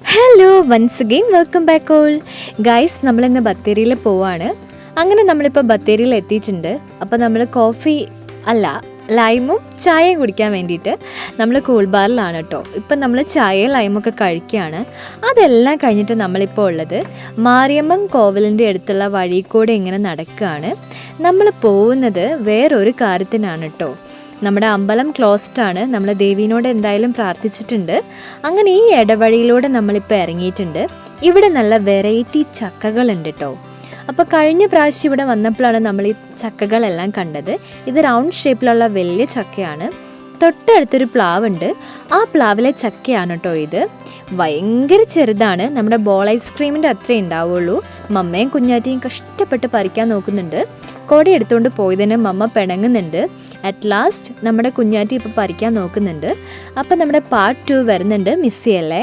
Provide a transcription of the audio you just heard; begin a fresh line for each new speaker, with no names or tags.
Hello once again welcome back all guys. നമ്മളിന്ന് ബത്തേരിയിൽ പോവാണ്. അങ്ങനെ നമ്മളിപ്പോൾ ബത്തേരിയിൽ എത്തിയിട്ടുണ്ട്. അപ്പോൾ നമ്മൾ കോഫി അല്ല ലൈമും ചായയും കുടിക്കാൻ വേണ്ടിയിട്ട് നമ്മൾ കൂൾ ബാറിലാണ് കേട്ടോ. ഇപ്പം നമ്മൾ ചായയും ലൈമൊക്കെ കഴിക്കുകയാണ്. അതെല്ലാം കഴിഞ്ഞിട്ട് നമ്മളിപ്പോൾ ഉള്ളത് മാരിയമ്മൻ കോവിലിൻ്റെ അടുത്തുള്ള വഴി കൂടെ ഇങ്ങനെ നടക്കുകയാണ്. നമ്മൾ പോകുന്നത് വേറൊരു കാര്യത്തിനാണ് കേട്ടോ. നമ്മുടെ അമ്പലം ക്ലോസ്ഡ് ആണ്. നമ്മൾ ദേവീനോട് എന്തായാലും പ്രാർത്ഥിച്ചിട്ടുണ്ട്. അങ്ങനെ ഈ ഇടവഴിയിലൂടെ നമ്മളിപ്പോൾ ഇറങ്ങിയിട്ടുണ്ട്. ഇവിടെ നല്ല വെറൈറ്റി ചക്കകളുണ്ട് കേട്ടോ. അപ്പോൾ കഴിഞ്ഞ പ്രാവശ്യം ഇവിടെ വന്നപ്പോഴാണ് നമ്മൾ ഈ ചക്കകളെല്ലാം കണ്ടത്. ഇത് റൗണ്ട് ഷേപ്പിലുള്ള വലിയ ചക്കയാണ്. തൊട്ടടുത്തൊരു പ്ലാവുണ്ട്. ആ പ്ലാവിലെ ചക്കയാണ് കേട്ടോ ഇത്. ഭയങ്കര ചെറുതാണ്. നമ്മുടെ ബോൾ ഐസ്ക്രീമിൻ്റെ അത്രേ ഉണ്ടാവുള്ളൂ. മമ്മയും കുഞ്ഞാറ്റിയും കഷ്ടപ്പെട്ട് പറിക്കാൻ നോക്കുന്നുണ്ട്. കൊട എടുത്തുകൊണ്ട് പോയതിന് മമ്മ പിണങ്ങുന്നുണ്ട്. അറ്റ് ലാസ്റ്റ് നമ്മുടെ കുഞ്ഞാറ്റി ഇപ്പോൾ പറിക്കാൻ നോക്കുന്നുണ്ട്. അപ്പോൾ നമ്മുടെ പാർട്ട് 2 വരുന്നുണ്ട്. മിസ് ചെയ്യല്ലേ.